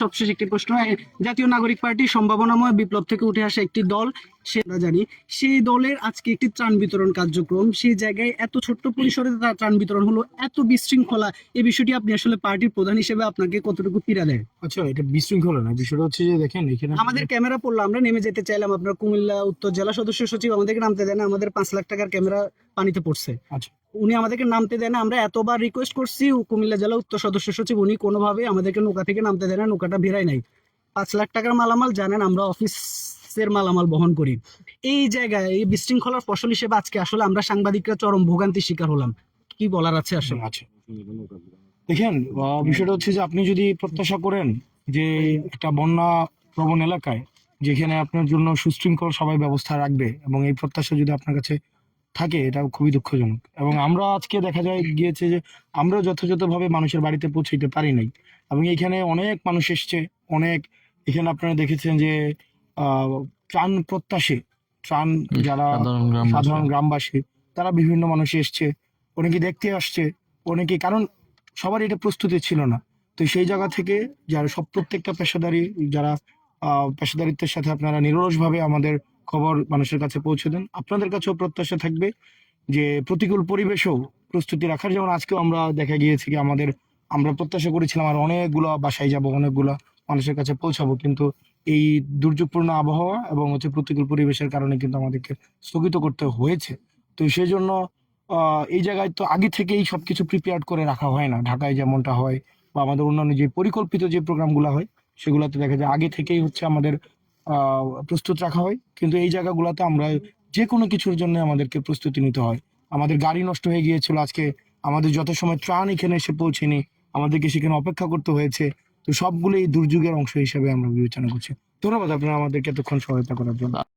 সবশেষ একটি প্রশ্ন, জাতীয় নাগরিক পার্টি সম্ভাবনাময় বিপ্লব থেকে উঠে আসা একটি দল, সে আমরা জানি। সেই দলের আজকে একটি ত্রাণ বিতরণ কার্যক্রম, সেই জায়গায় এত ছোট্ট পরিসরে তার ত্রাণ বিতরণ হলো, এত বিশৃঙ্খলা, এই বিষয়টি আপনি আসলে পার্টির প্রধান হিসেবে আপনাকে কতটুকু পীড়া দেয়? আচ্ছা, এটা বিশৃঙ্খলা না, বিষয়টা হচ্ছে যে দেখেন এখানে আমাদের ক্যামেরা পড়লো, আমরা নেমে যেতে চাইলাম, আপনার কুমিল্লা উত্তর জেলা সদস্য সচিব আমাদেরকে নামতে দেয় না, আমাদের 5 লাখ টাকার ক্যামেরা পানিতে পড়ছে, আচ্ছা উনি আমাদেরকে নামতে দেয় না। আমরা এতবার রিকোয়েস্ট করছি, কুমিল্লা জেলা উত্তর সদস্য সচিব, উনি কোনোভাবে আমাদেরকে নৌকা থেকে নামতে দেয় না, নৌকাটা ভেড়াই নাই। 5 লাখ টাকার মালামাল, জানেন আমরা অফিসের মালামাল বহন করি। এই জায়গায় এই বিশৃঙ্খলার ফসল হিসেবে আজকে আসলে আমরা সাংবাদিকরা চরম ভোগান্তির শিকার হলাম। কি বলার আছে আসলে? আচ্ছা, দেখেন বিষয়টা হচ্ছে যে আপনি যদি প্রত্যাশা করেন যে একটা বন্যা প্রবণ এলাকায় যেখানে আপনার জন্য সুশৃঙ্খল সবাই ব্যবস্থা রাখবে, এবং এই প্রত্যাশা যদি আপনার কাছে থাকে, এটা খুবই দুঃখজনক। এবং আমরা আজকে দেখা যায় গিয়েছে যে আমরা যথাযথভাবে মানুষের বাড়িতে পৌঁছাইতে পারি নাই, এবং এখানে অনেক মানুষ এসছে, অনেক এখানে আপনারা দেখেছেন যে আহ ত্রাণ প্রত্যাশী, ত্রাণ যারা সাধারণ গ্রামবাসী, তারা বিভিন্ন মানুষ এসছে, অনেকে দেখতে আসছে, অনেকে, কারণ সবার এটা প্রস্তুতি ছিল না। তো সেই জায়গা থেকে যারা প্রত্যেকটা পেশাদারি, যারা পেশাদারিত্বের সাথে আপনারা নিরলসভাবে আমাদের খবর মানুষের কাছে পৌঁছে দেন, আপনাদের কাছেও প্রত্যাশা থাকবে যে প্রতিকূল পরিবেশেও প্রস্তুতি রাখার। যেমন আজকেও আমরা দেখা গিয়েছে কি আমরা প্রত্যাশা করেছিলাম আর অনেকগুলো বাসায় যাব, অনেকগুলো মানুষের কাছে পৌঁছাবো, কিন্তু এই দুর্যোগপূর্ণ আবহাওয়া এবং হচ্ছে প্রতিকূল পরিবেশের কারণে কিন্তু আমাদেরকে স্থগিত করতে হয়েছে। তো সেই জন্য এই জায়গায় তো আগে থেকেই সবকিছু প্রিপেয়ার করে রাখা হয় না, ঢাকায় যেমনটা হয় বা আমাদের অন্যান্য যে পরিকল্পিত যে প্রোগ্রামগুলো হয় সেগুলোতে দেখা যায় আগে থেকেই হচ্ছে আমাদের প্রস্তুত রাখা হয়। কিন্তু এই জায়গাগুলোতে আমরা যে কোনো কিছুর জন্য আমাদেরকে প্রস্তুতি নিতে হয়। আমাদের গাড়ি নষ্ট হয়ে গিয়েছিল আজকে, আমাদের যত সময় ত্রাণ এখানে এসে পৌঁছেনি, আমাদেরকে সেখানে অপেক্ষা করতে হয়েছে। তো সবগুলো এই দুর্যোগের অংশ হিসেবে আমরা বিবেচনা করছি। ধন্যবাদ আপনারা আমাদেরকে এতক্ষণ সহায়তা করার জন্য।